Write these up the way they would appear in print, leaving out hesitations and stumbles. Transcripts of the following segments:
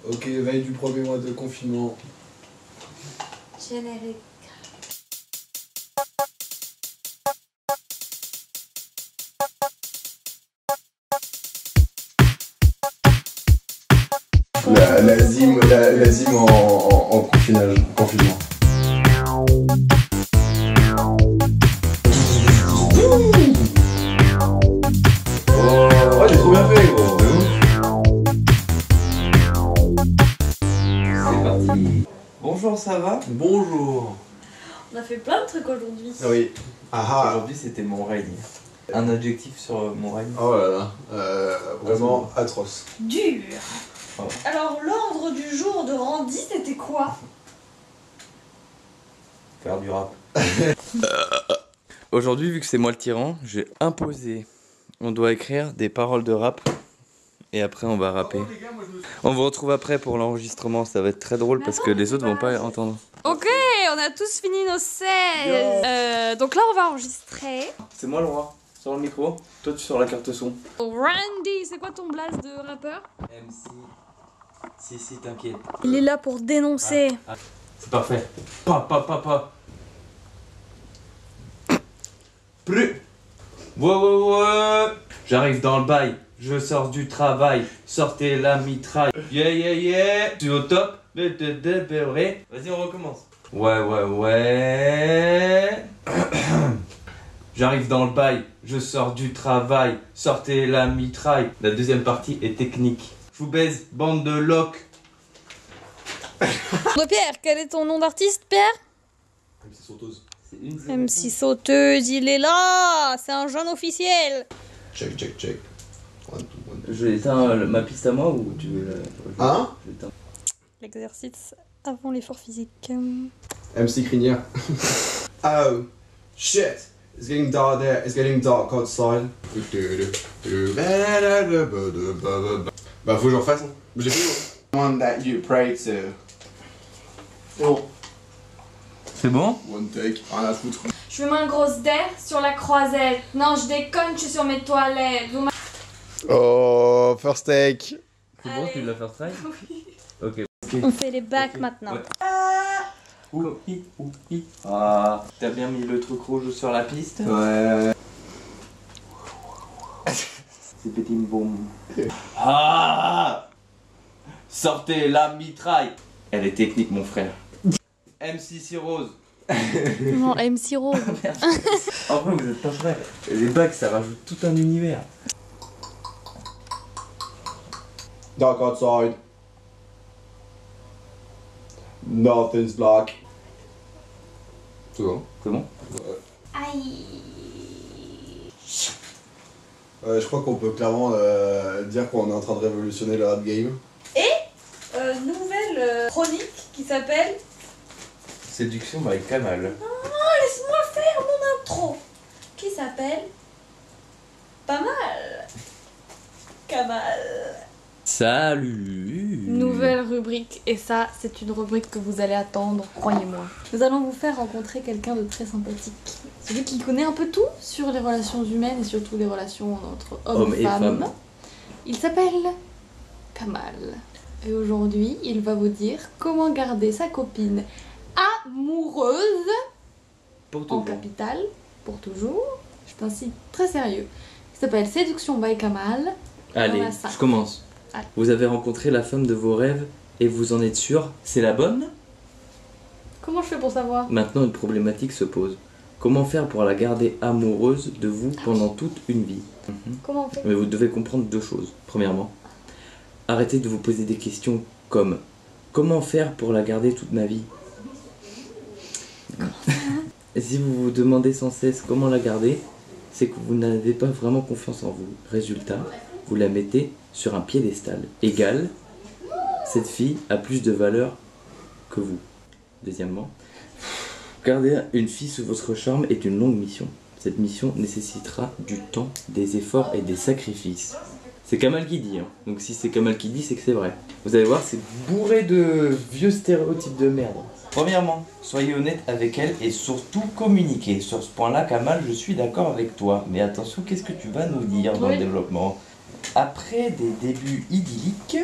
Ok, veille du premier mois de confinement. Générique. La zim en confinage, confinement. Oh, j'ai trop bien fait, gros. C'est parti. Bonjour, ça va? Bonjour. On a fait plein de trucs aujourd'hui. Oui. Ah Aujourd'hui, c'était mon règne. Un adjectif sur mon règne. Oh là là. Vraiment atroce. Dur. Oh. Alors, l'ordre du jour de Randy, c'était quoi? Faire du rap. Aujourd'hui, vu que c'est moi le tyran, j'ai imposé. On doit écrire des paroles de rap. Et après, on va rapper. On vous retrouve après pour l'enregistrement. Ça va être très drôle parce que les autres vont pas entendre. Ok, on a tous fini nos 16. Donc là, on va enregistrer. C'est moi le roi. Sur le micro. Toi, tu sors la carte son. Randy, c'est quoi ton blaze de rappeur? MC. Si, t'inquiète. Il est là pour dénoncer. C'est parfait. Pa. Plus. Ouais. J'arrive dans le bail. Je sors du travail. Sortez la mitraille. Yeah. Tu es au top. Vas-y, on recommence. Ouais. J'arrive dans le bail. Je sors du travail. Sortez la mitraille. La deuxième partie est technique. Je vous baise, bande de locs. Pierre, quel est ton nom d'artiste, Pierre? MC Sauteuse. C'est une MC Sauteuse, il est là. C'est un jeune officiel. Check. One, two. Je vais éteindre ma piste à moi ou tu veux la... Hein? Je vais éteindre. L'exercice avant l'effort physique. MC Crinière. Oh, shit. It's getting dark there. It's getting dark outside. Bah, faut que j'en fasse. Hein. J'ai fait. One that you pray to. Oh. C'est bon? One take. Rien à foutre. Je fais moins grosse d'air sur la croisette. Non, je déconne, je suis sur mes toilettes. Oh, first take. C'est bon, Allez. tu l'as fait try? Oui. Ok. On fait les bacs Ok. maintenant. Ouais. Ah, t'as bien mis le truc rouge sur la piste? Ouais. C'est petit boum. Ah! Sortez la mitraille! Elle est technique, mon frère. MC Cirrose. Non, MC Rose. En vrai, vous êtes pas frère. Les bacs, ça rajoute tout un univers. Dark outside. Nothing's black. C'est bon? C'est bon? Aïe. Je crois qu'on peut clairement dire qu'on est en train de révolutionner le rap game. Nouvelle chronique qui s'appelle Séduction by Kamal. Laisse-moi faire mon intro. Qui s'appelle Pas mal. Kamal. Salut! Nouvelle rubrique, et ça, c'est une rubrique que vous allez attendre, croyez-moi. Nous allons vous faire rencontrer quelqu'un de très sympathique. Celui qui connaît un peu tout sur les relations humaines et surtout les relations entre hommes et femmes. Il s'appelle Kamal. Et aujourd'hui, il va vous dire comment garder sa copine amoureuse Pour en tout. capitale pour toujours. C'est un site très sérieux qui s'appelle Séduction by Kamal. Allez, On a ça. je commence. Allez. Vous avez rencontré la femme de vos rêves et vous en êtes sûr? C'est la bonne? Comment je fais pour savoir? Maintenant, une problématique se pose. Comment faire pour la garder amoureuse de vous pendant toute une vie? Comment on fait? Mais vous devez comprendre deux choses. Premièrement, arrêtez de vous poser des questions comme comment faire pour la garder toute ma vie? Et si vous vous demandez sans cesse comment la garder, c'est que vous n'avez pas vraiment confiance en vous. Résultat, vous la mettez sur un piédestal. Égal, cette fille a plus de valeur que vous. Deuxièmement, garder une fille sous votre charme est une longue mission. Cette mission nécessitera du temps, des efforts et des sacrifices. C'est Kamal qui dit, hein. Donc si c'est Kamal qui dit, c'est que c'est vrai. Vous allez voir, c'est bourré de vieux stéréotypes de merde. Premièrement, soyez honnête avec elle et surtout communiquez. Sur ce point-là, Kamal, je suis d'accord avec toi. Mais attention, qu'est-ce que tu vas nous dire dans le développement? Après des débuts idylliques,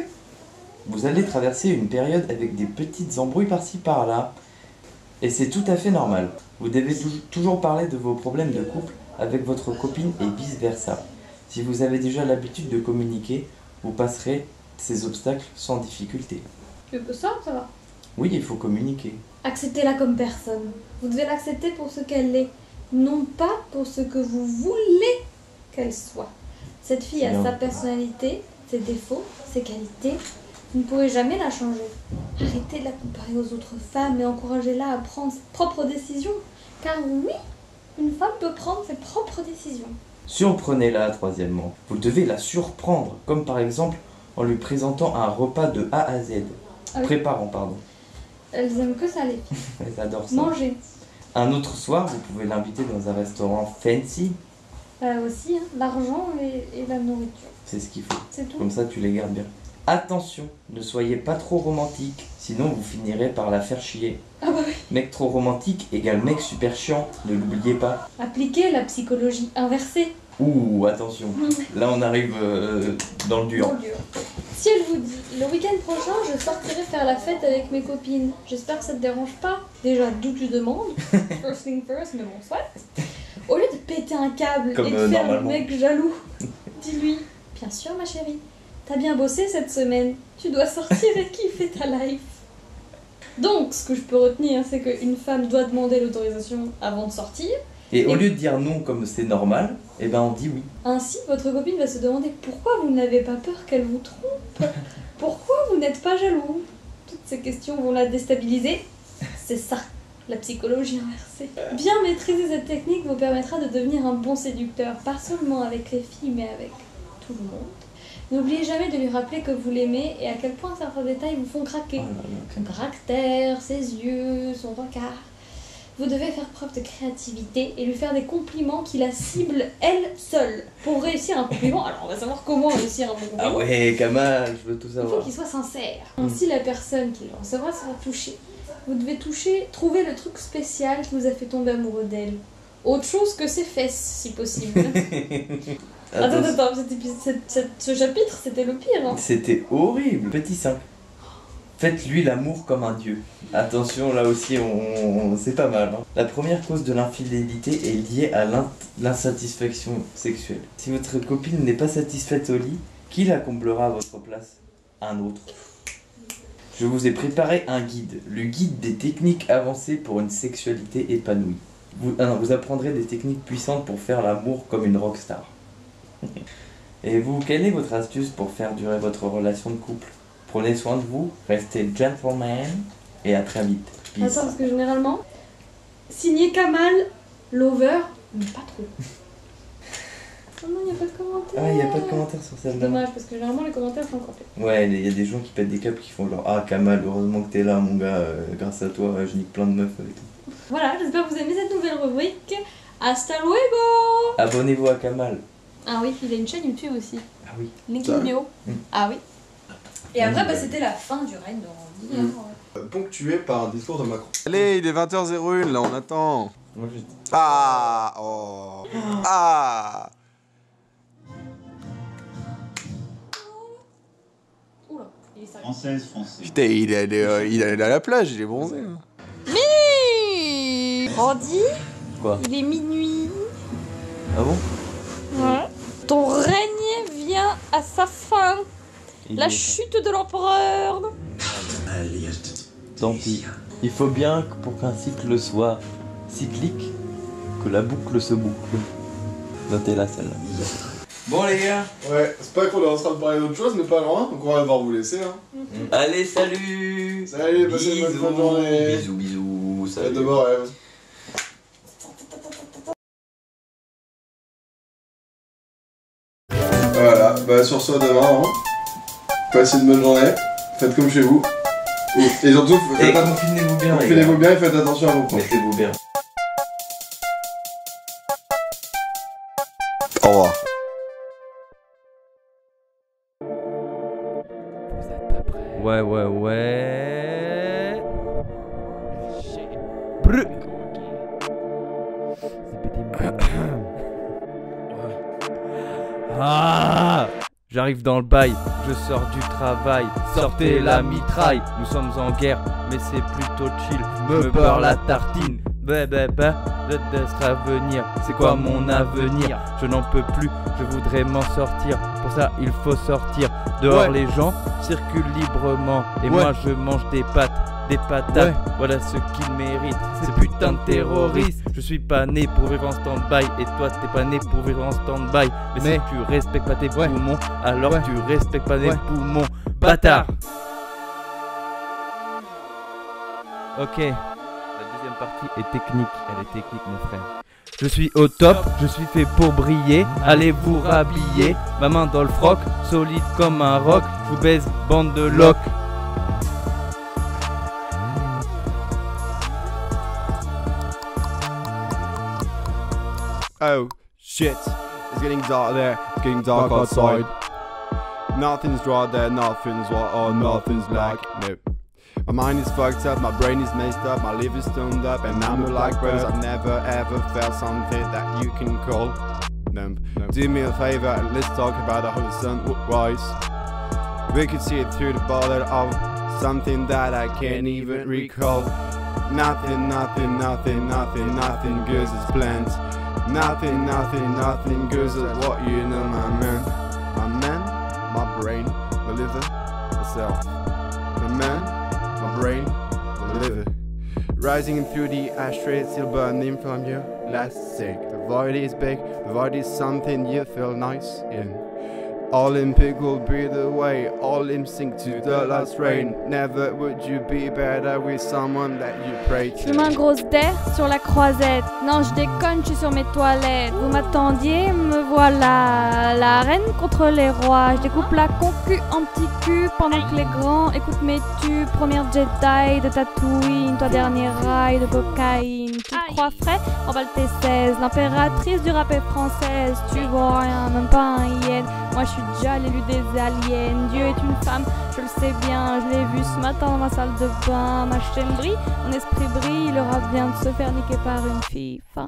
Vous allez traverser une période avec des petites embrouilles par-ci par-là. Et c'est tout à fait normal. Vous devez toujours parler de vos problèmes de couple avec votre copine et vice-versa. Si vous avez déjà l'habitude de communiquer, vous passerez ces obstacles sans difficulté. Tu peux ça va. Oui, il faut communiquer. Acceptez-la comme personne. Vous devez l'accepter pour ce qu'elle est, non pas pour ce que vous voulez qu'elle soit. Cette fille a sa personnalité, ses défauts, ses qualités. Vous ne pourrez jamais la changer. Arrêtez de la comparer aux autres femmes et encouragez-la à prendre ses propres décisions. Car oui, une femme peut prendre ses propres décisions. Surprenez-la, troisièmement. Vous devez la surprendre, comme par exemple en lui présentant un repas de A à Z. Ah oui. Préparant, pardon. Elles aiment que ça, les filles. Elles adorent ça. Manger. Un autre soir, vous pouvez l'inviter dans un restaurant fancy. Aussi, hein, l'argent et la nourriture. C'est ce qu'il faut. C'est tout. Comme ça, tu les gardes bien. Attention, ne soyez pas trop romantique, sinon vous finirez par la faire chier. Ah bah oui. Mec trop romantique égale mec super chiant, ne l'oubliez pas. Appliquez la psychologie inversée. Ouh, attention, là on arrive dans le dur. Dans le dur. Si elle vous dit, le week-end prochain, je sortirai faire la fête avec mes copines. J'espère que ça te dérange pas. Déjà, d'où tu demandes. First thing first, mais bon, soit. Au lieu de péter un câble Comme, et de faire le normalement. mec jaloux, dis-lui, bien sûr ma chérie, t'as bien bossé cette semaine. Tu dois sortir et kiffer ta life. Donc, ce que je peux retenir, c'est qu'une femme doit demander l'autorisation avant de sortir. Et au lieu de dire non comme c'est normal, eh ben on dit oui. Ainsi, votre copine va se demander pourquoi vous n'avez pas peur qu'elle vous trompe. Pourquoi vous n'êtes pas jaloux. Toutes ces questions vont la déstabiliser. C'est ça, la psychologie inversée. Bien maîtriser cette technique vous permettra de devenir un bon séducteur, pas seulement avec les filles, mais avec tout le monde. N'oubliez jamais de lui rappeler que vous l'aimez et à quel point certains détails vous font craquer. Son caractère, ses yeux, son regard. Vous devez faire preuve de créativité et lui faire des compliments qui la ciblent elle seule. Pour réussir un compliment, alors on va savoir comment réussir un bon compliment. Ah ouais, Kamal, je veux tout Il faut savoir. qu'il soit sincère. Ainsi, la personne qui le recevra sera touchée. Vous devez trouver le truc spécial qui vous a fait tomber amoureux d'elle. Autre chose que ses fesses, si possible. Attends, ce chapitre, c'était le pire. Hein. C'était horrible. Petit 5. Faites-lui l'amour comme un dieu. Attention, là aussi, c'est pas mal. Hein. La première cause de l'infidélité est liée à l'insatisfaction sexuelle. Si votre copine n'est pas satisfaite au lit, qui la comblera à votre place? Un autre. Je vous ai préparé un guide. Le guide des techniques avancées pour une sexualité épanouie. Vous apprendrez des techniques puissantes pour faire l'amour comme une rockstar. Et vous, quelle est votre astuce pour faire durer votre relation de couple? Prenez soin de vous, restez gentleman et à très vite. Peace. Attends, parce que généralement, signé Kamal, lover, mais pas trop. Oh non, il n'y a pas de commentaires. Ah, il n'y a pas de commentaires sur C'est celle-là. dommage, parce que généralement, les commentaires sont complets. Ouais, il y a des gens qui pètent des câbles qui font genre ah Kamal, heureusement que t'es là mon gars, grâce à toi je nique plein de meufs avec tout. Voilà, j'espère que vous aimez cette nouvelle rubrique. Hasta luego. Abonnez-vous à Kamal. Ah oui, il a une chaîne YouTube aussi. Ah oui. Link in bio. Ah oui. Et après, bah, c'était la fin du règne de Randy. Ponctué par un discours de Macron. Allez, il est 20h01, là, on attend. Moi, je... Ah, oh. Ah. Oula, il est sérieux. Française. Putain, il est allé à la plage, il est bronzé. Hein. Randy, Quoi? il est minuit. Ah bon? Ouais. Ton règne vient à sa fin. Il La est- chute de l'empereur. Tant pis. Il faut bien que pour qu'un cycle soit cyclique, que la boucle se boucle. Notez-la celle-là. Bon les gars. Ouais, c'est pas qu'on est en train de parler d'autre chose, mais pas loin, donc on va devoir vous laisser. Hein. Allez, salut. Salut, passez une bonne journée. Bisous, bisous. Faites Salut. de beaux rêves. Voilà, bah sur ce, à demain. Hein. Passez une bonne journée. Faites comme chez vous. Et surtout, Et confinez-vous bien. les gars. filez-vous bien et faites attention à vos proches. Mettez-vous bien. Au revoir. Ouais. Brr. Ah, J'arrive dans le bail, je sors du travail. Sortez la mitraille, nous sommes en guerre, mais c'est plutôt chill. Me beurre la tartine. Je sera venir. C'est quoi mon avenir? Je n'en peux plus, je voudrais m'en sortir. Pour ça, il faut sortir. Dehors, les gens circulent librement. Et moi, je mange des pâtes. Des patates, voilà ce qu'ils méritent. Ces putains de terroristes. Je suis pas né pour vivre en stand-by. Et toi t'es pas né pour vivre en stand-by. Mais si tu respectes pas tes poumons, alors tu respectes pas tes poumons. Bâtard. Ok, la deuxième partie est technique. Elle est technique mon frère. Je suis au top, je suis fait pour briller. Allez vous rhabiller. Ma main dans le froc, solide comme un roc. Je vous baise, bande de locs. Oh shit, it's getting dark there, it's getting dark outside. Nothing's right there, nothing's white or nothing's black. Nope. My mind is fucked up, my brain is messed up, my liver's stoned up, and I'm like birds. I've never ever felt something that you can call. Nope. Do me a favor and let's talk about how the sun would rise. We could see it through the bottle of something that I can't even recall. Nothing, nothing, nothing, nothing, nothing good as planned. Nothing, nothing, nothing good as what you know, my man. My man, my brain, my liver, myself. My man, my brain, my liver. Rising through the ashtray, still burning from your last cig. The void is big, the void is something you feel nice in. Olympic will breathe away, all in sync to the last rain. Never would you be better with someone that you pray to. Chemin grosse d'air sur la croisette. Non, je déconne, je suis sur mes toilettes. Vous m'attendiez, me voilà. La reine contre les rois. Je découpe la concu en petits culs pendant que les grands écoutent mes tubes. Première Jedi de Tatooine, toi dernier rail de cocaïne. Tu te crois frais? Emballe tes 16. L'impératrice du rap est française. Tu vois rien, même pas un hyène. Moi je suis déjà l'élu des aliens. Dieu est une femme, je le sais bien. Je l'ai vu ce matin dans ma salle de bain. Ma chaîne brille, mon esprit brille. Le rap vient de se faire niquer par une FIFA.